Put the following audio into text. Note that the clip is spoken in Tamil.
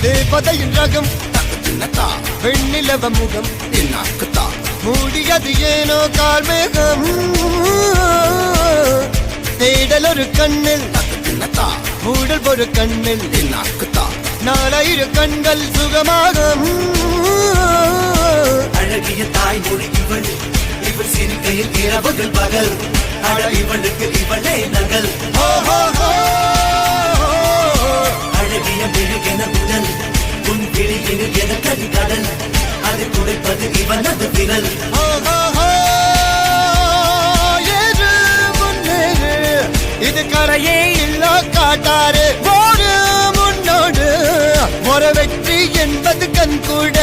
தேவதையின் ரகம் வெண்ணிலவ முகம் மூடியது ஏனோ கார்மேகம் தேடல் ஒரு கண்ணில் மூடல் ஒரு கண்ணில் 4000 கண்கள் சுகமாக அழகிய தாய்மொழி இவள் இவள் சிரிக்கையில் இரவுகள் பகல் இவளுக்கு இவளே நகல் அழகிய மெழுகென உடல் உன் கிளியில் என கரிகடல் அது குடைப்பது இவனது விரல் இது கரையே இல்ல காட்டாரு போடு முன்னோடு ஒரு வெற்றி என்பது கண் கூட